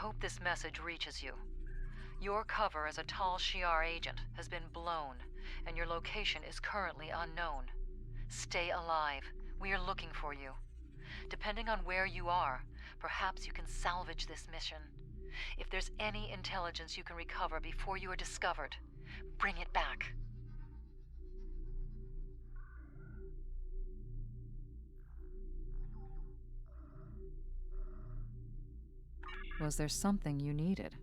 hope this message reaches you. Your cover as a Tal Shiar agent has been blown, and your location is currently unknown. Stay alive. We are looking for you. Depending on where you are, perhaps you can salvage this mission. If there's any intelligence you can recover before you are discovered, bring it back. Was there something you needed?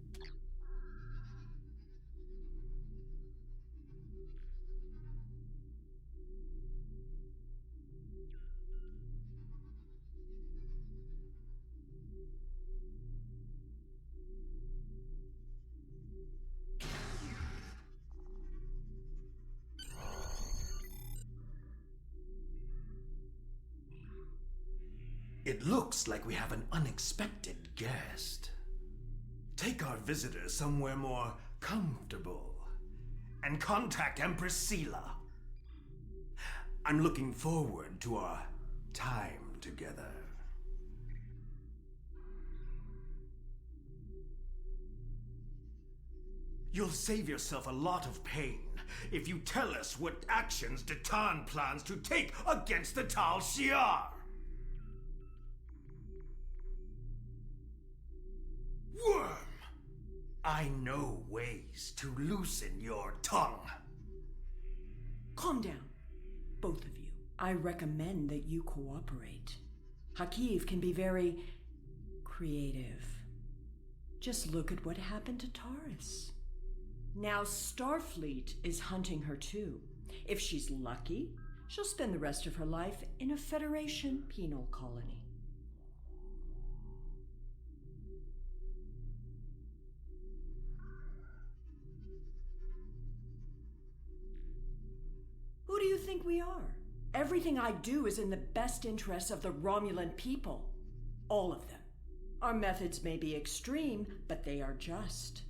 It looks like we have an unexpected guest. Take our visitor somewhere more comfortable and contact Empress Sela. I'm looking forward to our time together. You'll save yourself a lot of pain if you tell us what actions Datan plans to take against the Tal Shiar. Worm! I know ways to loosen your tongue. Calm down, both of you. I recommend that you cooperate. Hakiv can be very creative. Just look at what happened to Taurus. Now Starfleet is hunting her too. If she's lucky, she'll spend the rest of her life in a Federation penal colony. Who do you think we are? Everything I do is in the best interests of the Romulan people. All of them. Our methods may be extreme, but they are just.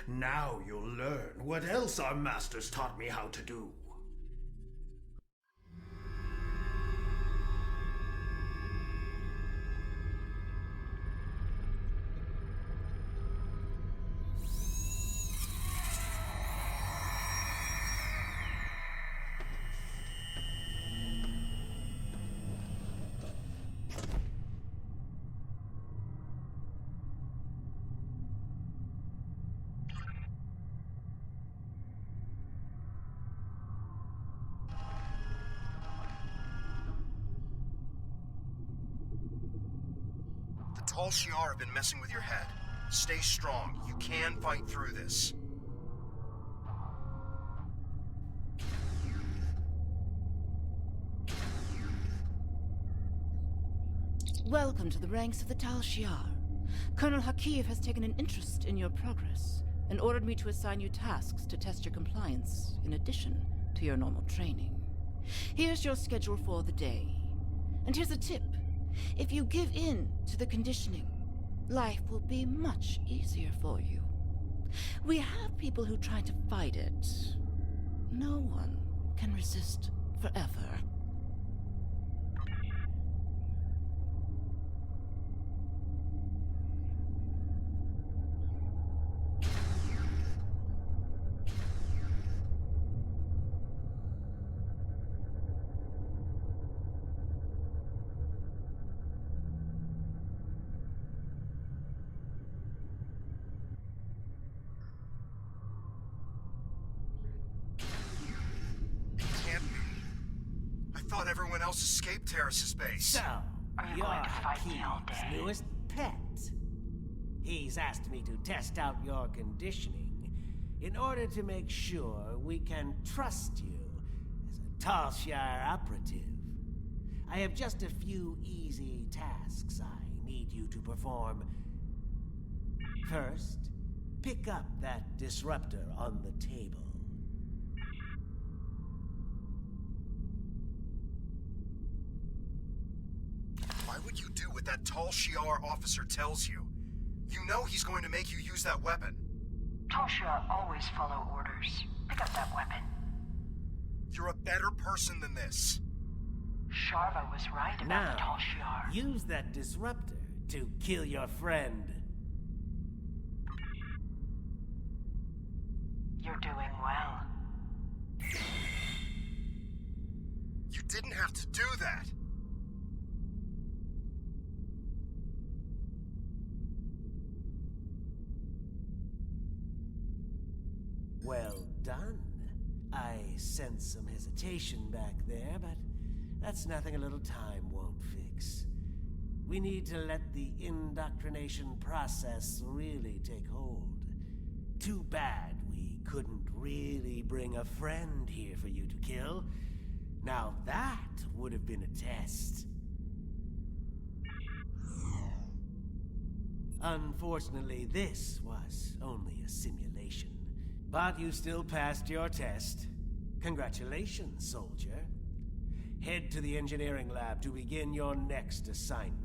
Now you'll learn what else our masters taught me how to do. The Tal Shiar have been messing with your head. Stay strong. You can fight through this. Welcome to the ranks of the Tal Shiar. Colonel Hakiv has taken an interest in your progress and ordered me to assign you tasks to test your compliance, in addition to your normal training. Here's your schedule for the day. And here's a tip. If you give in to the conditioning, life will be much easier for you. We have people who try to fight it. No one can resist forever. I thought everyone else escaped Terrace's base. So, Are you you're going to fight me all Hakim's day? newest pet. He's asked me to test out your conditioning in order to make sure we can trust you as a Tal Shiar operative. I have just a few easy tasks I need you to perform. First, pick up that disruptor on the table. Why would you do what that Tal Shiar officer tells you? You know he's going to make you use that weapon. Tal Shiar always follow orders. Pick up that weapon. You're a better person than this. Sharva was right about the Tal Now, Shiar. use that disruptor to kill your friend. You're doing well. You didn't have to do that! Well done. I sense some hesitation back there, but that's nothing a little time won't fix. We need to let the indoctrination process really take hold. Too bad we couldn't really bring a friend here for you to kill. Now that would have been a test. Unfortunately, this was only a simulation. But you still passed your test. Congratulations, soldier. Head to the engineering lab to begin your next assignment.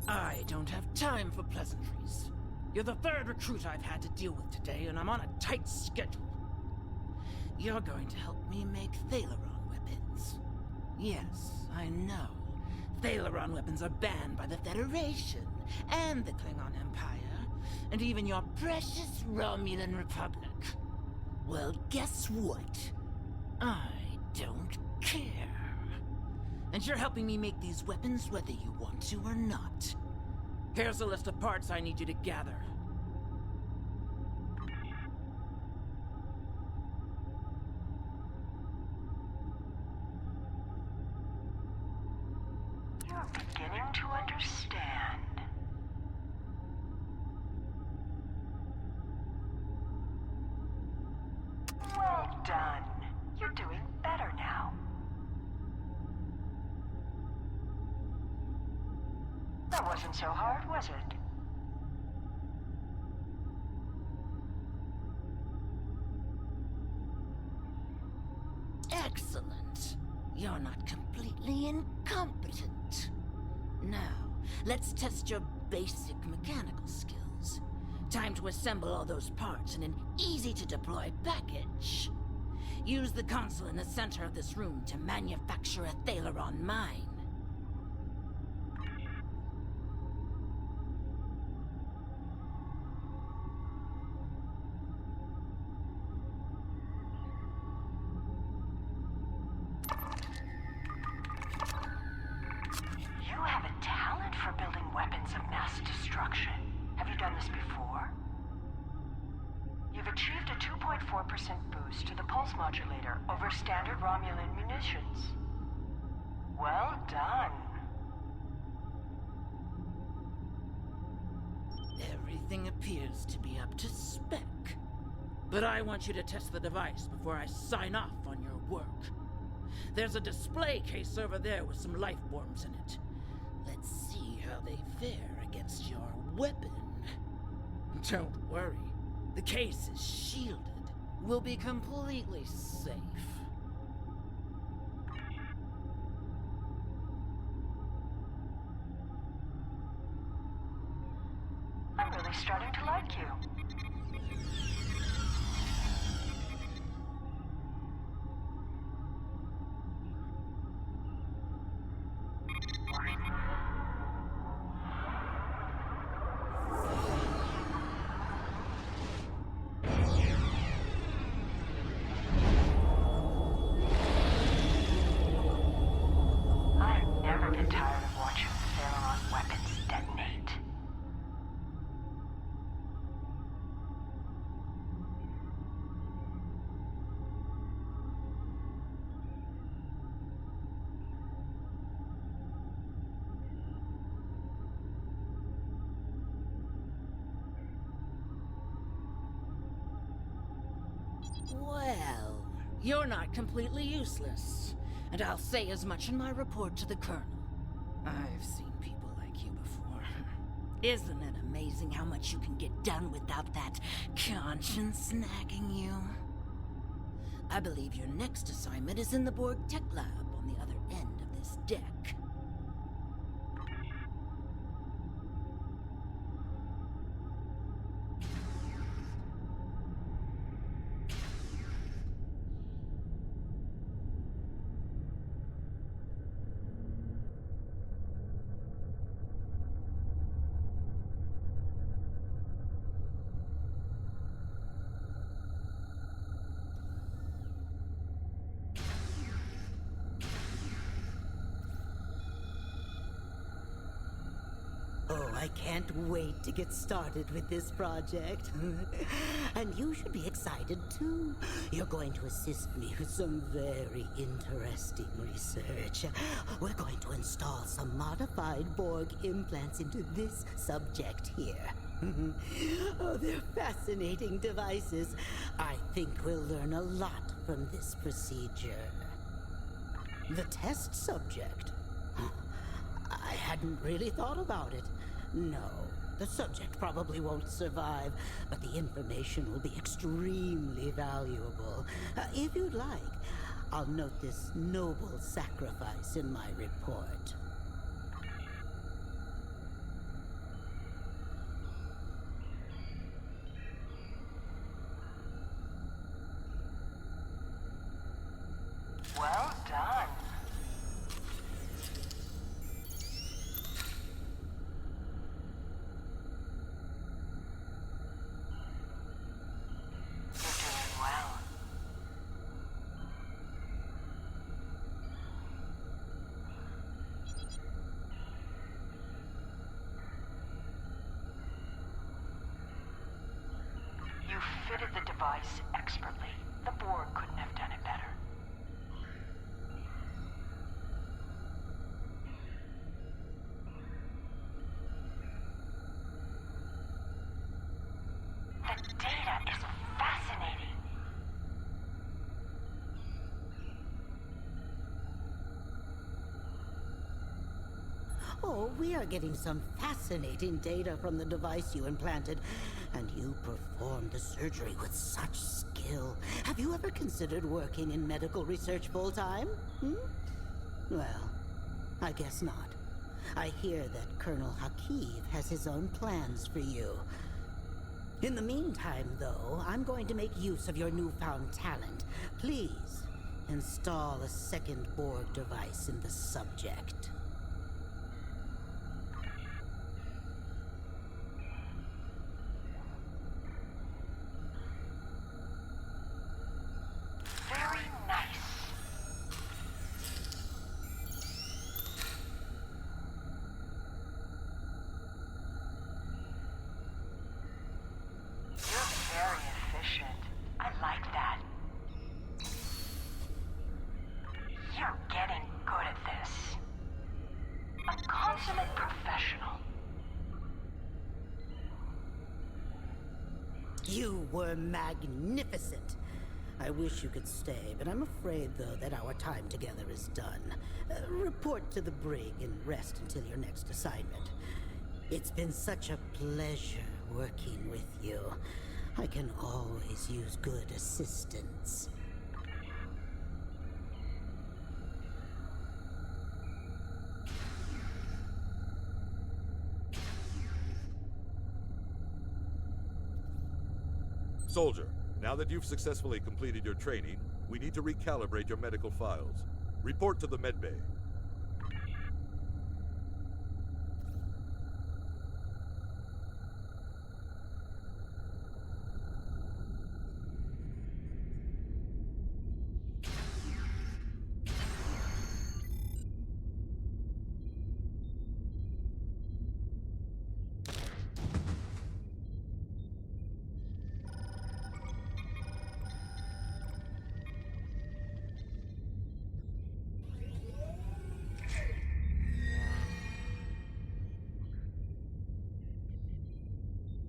I don't have time for pleasantries. You're the third recruit I've had to deal with today, and I'm on a tight schedule. You're going to help me make Thalaron weapons. Yes, I know. Thalaron weapons are banned by the Federation, and the Klingon Empire, and even your precious Romulan Republic. Well, guess what? I don't care. And you're helping me make these weapons whether you want to or not. Here's a list of parts I need you to gather. You're beginning to understand. Well done. You're doing better now. That wasn't so hard, was it? Excellent. You're not completely incompetent. Now, let's test your basic mechanical skills. Time to assemble all those parts in an easy-to-deploy package. Use the console in the center of this room to manufacture a Thalaron mine. You have a talent for building weapons of mass destruction. Have you done this before? You've achieved a 2.4% boost to the pulse modulator over standard Romulan munitions. Well done. Everything appears to be up to spec. But I want you to test the device before I sign off on your work. There's a display case over there with some life forms in it. Let's see how they fare against your weapon. Don't worry. The case is shielded. We'll be completely safe. I'm really starting to like you. I've never been tired of watching the Thalaron weapons detonate. Well, you're not completely useless. And I'll say as much in my report to the Colonel. I've seen people like you before. Isn't it amazing how much you can get done without that conscience nagging you? I believe your next assignment is in the Borg Tech Lab on the other end of this deck. Oh, I can't wait to get started with this project. And you should be excited too. You're going to assist me with some very interesting research. We're going to install some modified Borg implants into this subject here. Oh, they're fascinating devices. I think we'll learn a lot from this procedure. The test subject? I hadn't really thought about it. No, the subject probably won't survive, but the information will be extremely valuable. If you'd like, I'll note this noble sacrifice in my report. Well done. You're doing well. You fitted the device expertly. The Borg couldn't have done it better. The data is fascinating. Oh, we are getting some fascinating data from the device you implanted, and you performed the surgery with such skill. Have you ever considered working in medical research full-time? Well, I guess not. I hear that Colonel Hakiv has his own plans for you. In the meantime, though, I'm going to make use of your newfound talent. Please, install a second Borg device in the subject. Very nice. You're very efficient. I like that. You're getting good at this. A consummate professional. You were magnificent. I wish you could stay, but I'm afraid, though, that our time together is done. Report to the brig and rest until your next assignment. It's been such a pleasure working with you. I can always use good assistance. Soldier, now that you've successfully completed your training, we need to recalibrate your medical files. Report to the medbay.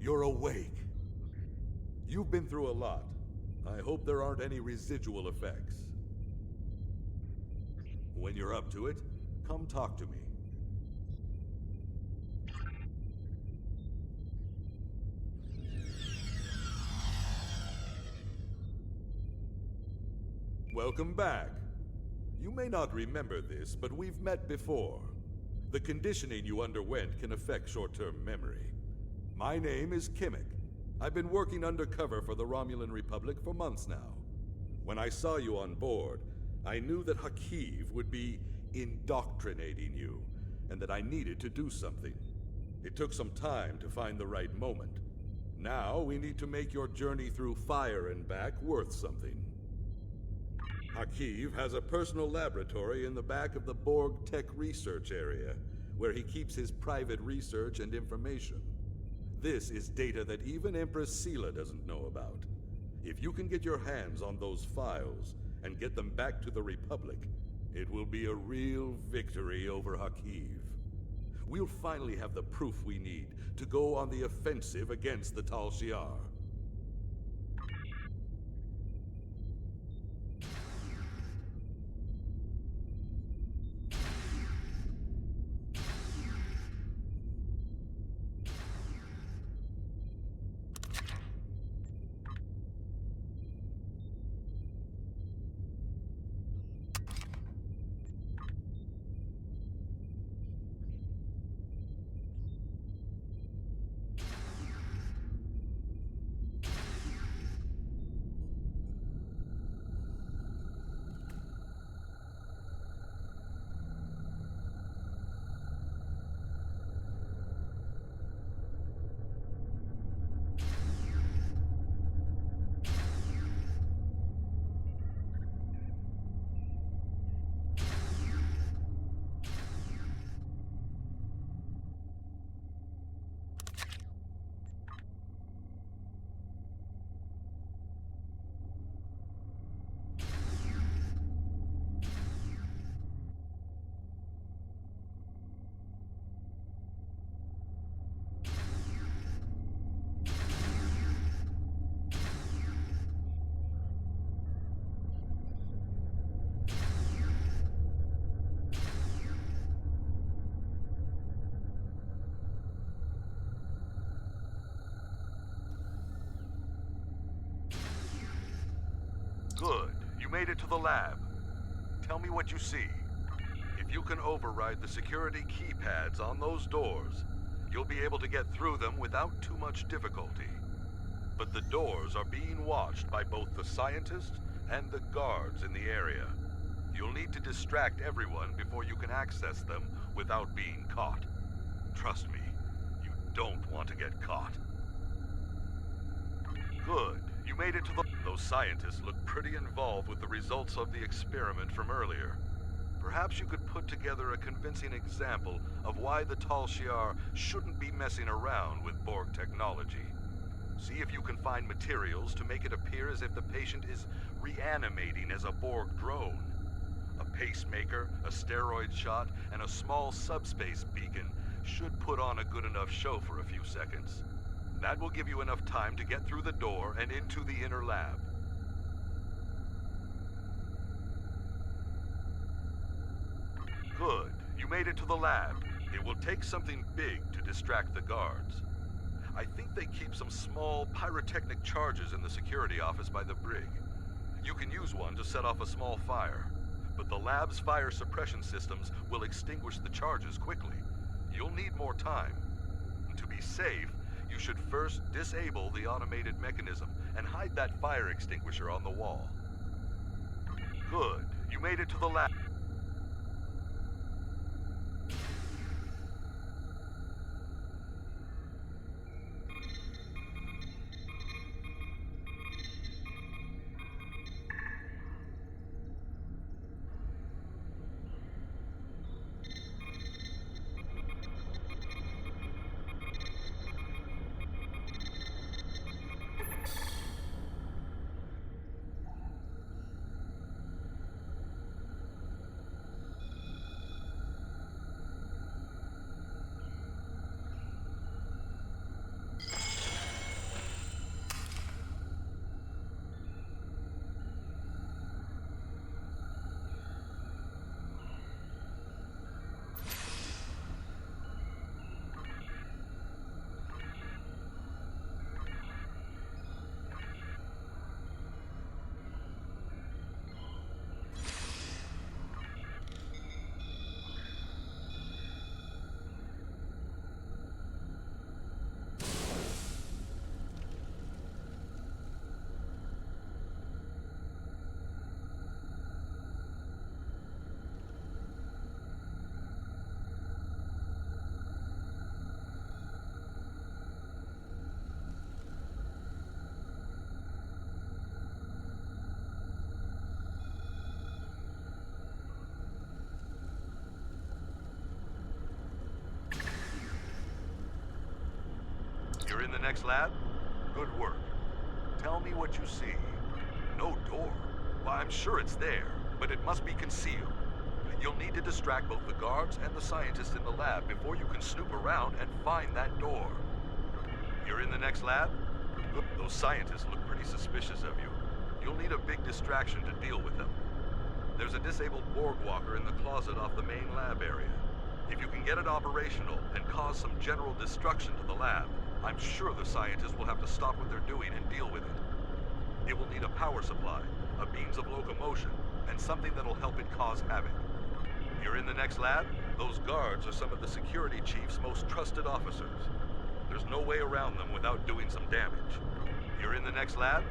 You're awake. You've been through a lot. I hope there aren't any residual effects. When you're up to it, come talk to me. Welcome back. You may not remember this, but we've met before. The conditioning you underwent can affect short-term memory. My name is Kimmick. I've been working undercover for the Romulan Republic for months now. When I saw you on board, I knew that Hakiv would be indoctrinating you, and that I needed to do something. It took some time to find the right moment. Now we need to make your journey through fire and back worth something. Hakiv has a personal laboratory in the back of the Borg Tech Research Area, where he keeps his private research and information. This is data that even Empress Sela doesn't know about. If you can get your hands on those files and get them back to the Republic, it will be a real victory over Hakiv. We'll finally have the proof we need to go on the offensive against the Tal Shiar. Good. You made it to the lab. Tell me what you see. If you can override the security keypads on those doors, you'll be able to get through them without too much difficulty. But the doors are being watched by both the scientists and the guards in the area. You'll need to distract everyone before you can access them without being caught. Trust me, you don't want to get caught. Good. You made it to the... Those scientists look pretty involved with the results of the experiment from earlier. Perhaps you could put together a convincing example of why the Tal Shiar shouldn't be messing around with Borg technology. See if you can find materials to make it appear as if the patient is reanimating as a Borg drone. A pacemaker, a steroid shot, and a small subspace beacon should put on a good enough show for a few seconds. That will give you enough time to get through the door and into the inner lab. Good. You made it to the lab. It will take something big to distract the guards. I think they keep some small pyrotechnic charges in the security office by the brig. You can use one to set off a small fire, but the lab's fire suppression systems will extinguish the charges quickly. You'll need more time. To be safe, you should first disable the automated mechanism and hide that fire extinguisher on the wall. Good. You made it to the lab. You're in the next lab? Good work. Tell me what you see. No door? Well, I'm sure it's there, but it must be concealed. You'll need to distract both the guards and the scientists in the lab before you can snoop around and find that door. You're in the next lab? Look, those scientists look pretty suspicious of you. You'll need a big distraction to deal with them. There's a disabled Borg walker in the closet off the main lab area. If you can get it operational and cause some general destruction to the lab, I'm sure the scientists will have to stop what they're doing and deal with it. It will need a power supply, a means of locomotion, and something that'll help it cause havoc. You're in the next lab? Those guards are some of the security chief's most trusted officers. There's no way around them without doing some damage. You're in the next lab?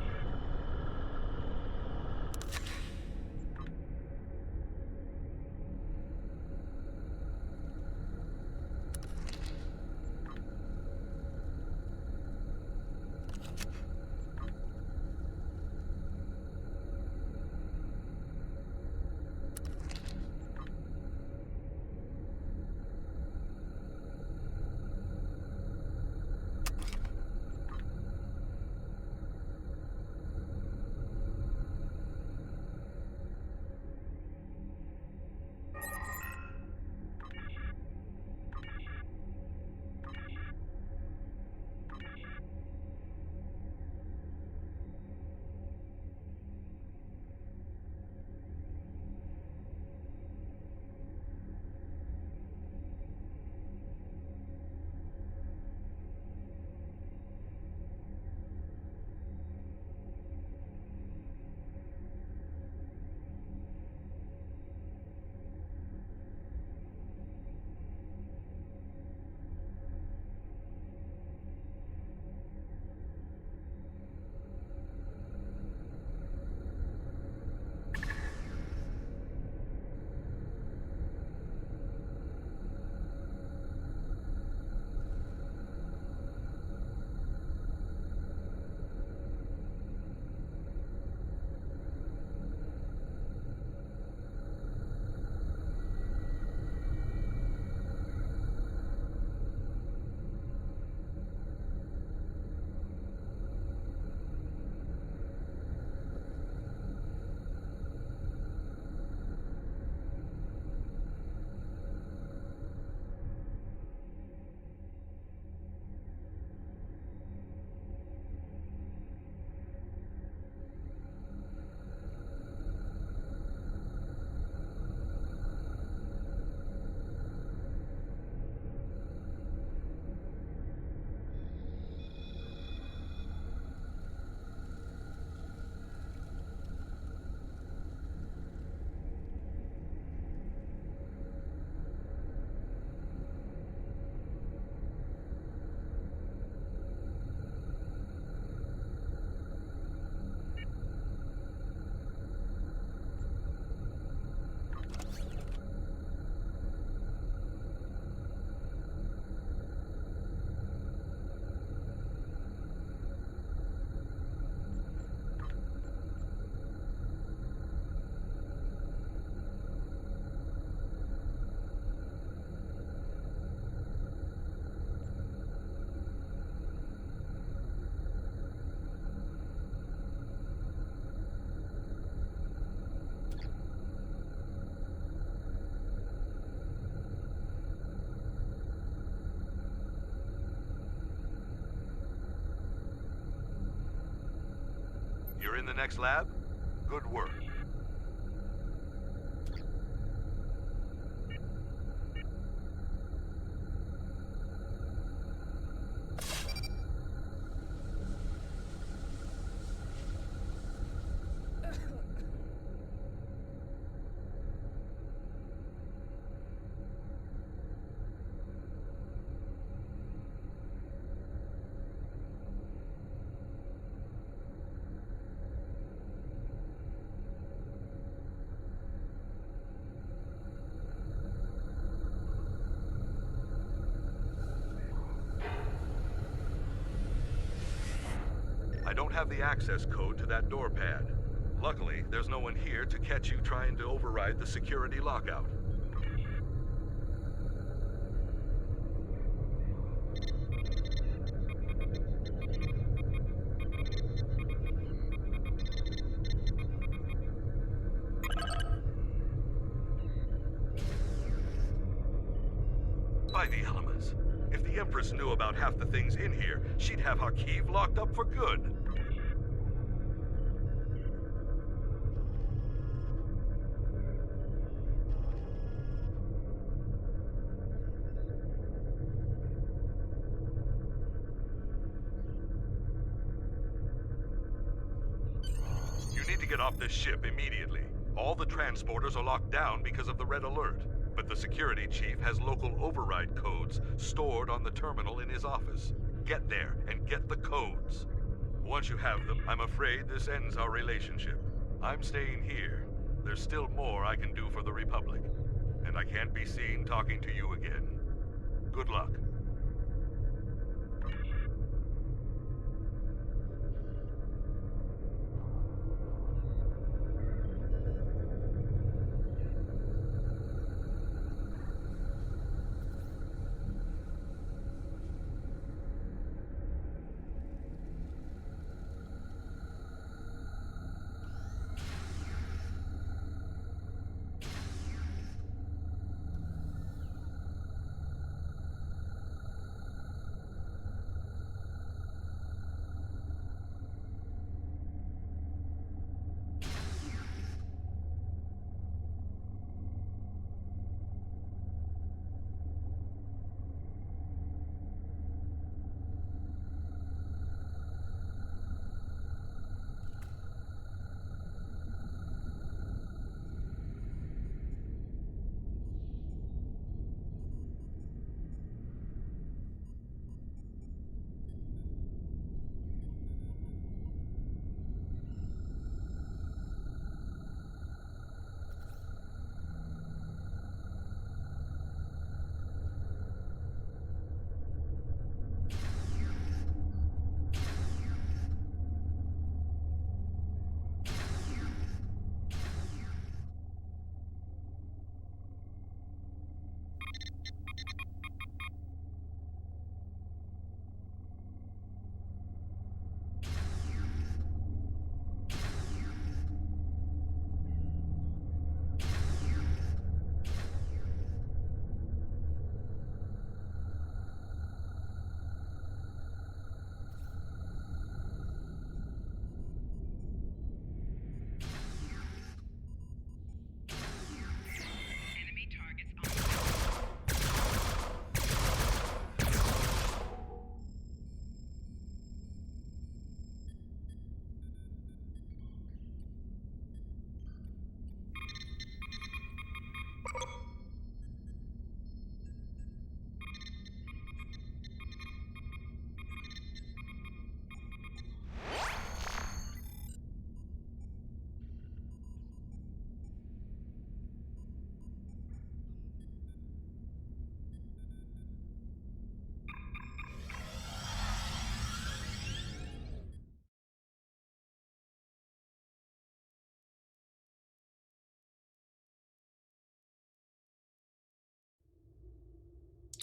You're in the next lab? Good work. I don't have the access code to that door pad. Luckily, there's no one here to catch you trying to override the security lockout. By the elements. If the Empress knew about half the things in here, she'd have Hakiv locked up for good. You need to get off this ship immediately. All the transporters are locked down because of the red alert. But the security chief has local override codes stored on the terminal in his office. Get there and get the codes. Once you have them, I'm afraid this ends our relationship. I'm staying here. There's still more I can do for the Republic. And I can't be seen talking to you again. Good luck.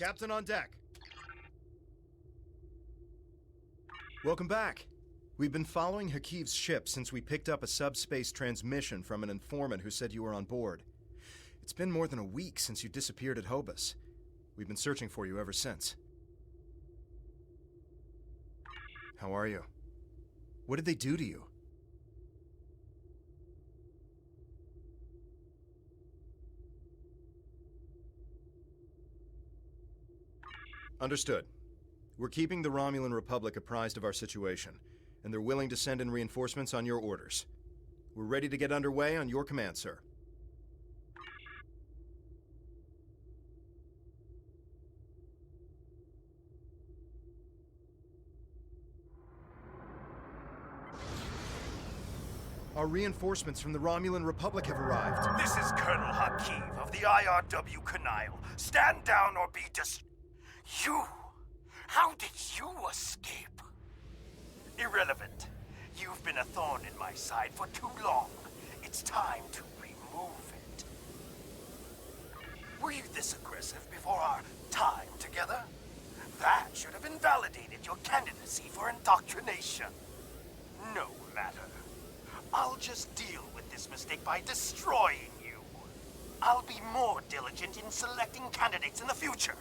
Captain on deck. Welcome back. We've been following Hakiv's ship since we picked up a subspace transmission from an informant who said you were on board. It's been more than a week since you disappeared at Hobus. We've been searching for you ever since. How are you? What did they do to you? Understood. We're keeping the Romulan Republic apprised of our situation, and they're willing to send in reinforcements on your orders. We're ready to get underway on your command, sir. Our reinforcements from the Romulan Republic have arrived. This is Colonel Hakiv of the IRW Canile. Stand down or be You? How did you escape? Irrelevant. You've been a thorn in my side for too long. It's time to remove it. Were you this aggressive before our time together? That should have invalidated your candidacy for indoctrination. No matter. I'll just deal with this mistake by destroying you. I'll be more diligent in selecting candidates in the future.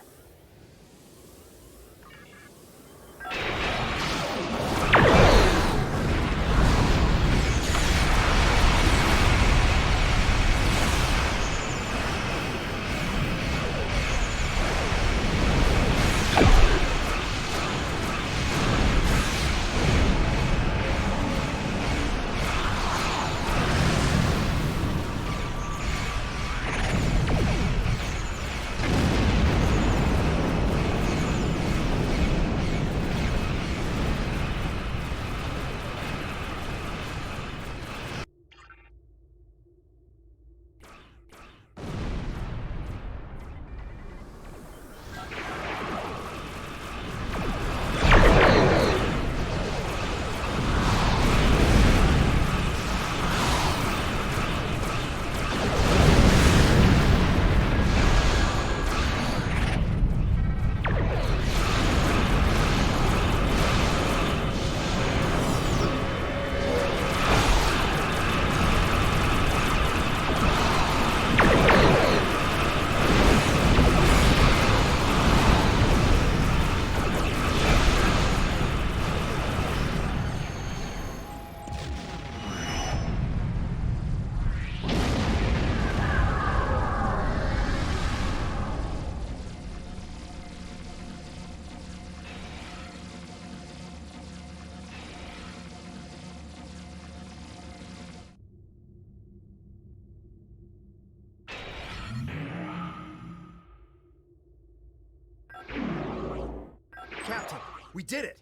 We did it!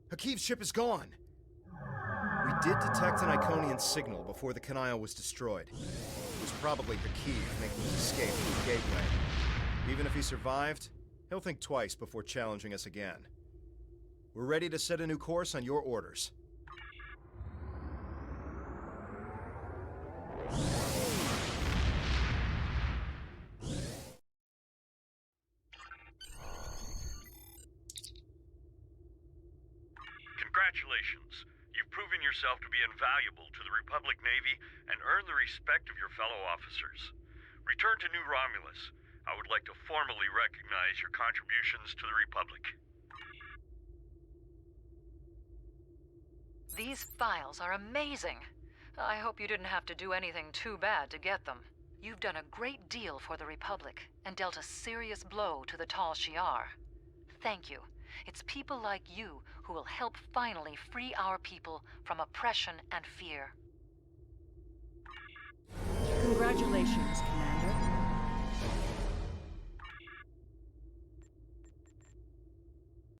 Hakiv's ship is gone! We did detect an Iconian signal before the Canile was destroyed. It was probably Hakiv making his escape through the gateway. Even if he survived, he'll think twice before challenging us again. We're ready to set a new course on your orders. Congratulations. You've proven yourself to be invaluable to the Republic Navy and earned the respect of your fellow officers. Return to New Romulus. I would like to formally recognize your contributions to the Republic. These files are amazing. I hope you didn't have to do anything too bad to get them. You've done a great deal for the Republic and dealt a serious blow to the Tal Shiar. Thank you. It's people like you who will help finally free our people from oppression and fear. Congratulations, Commander.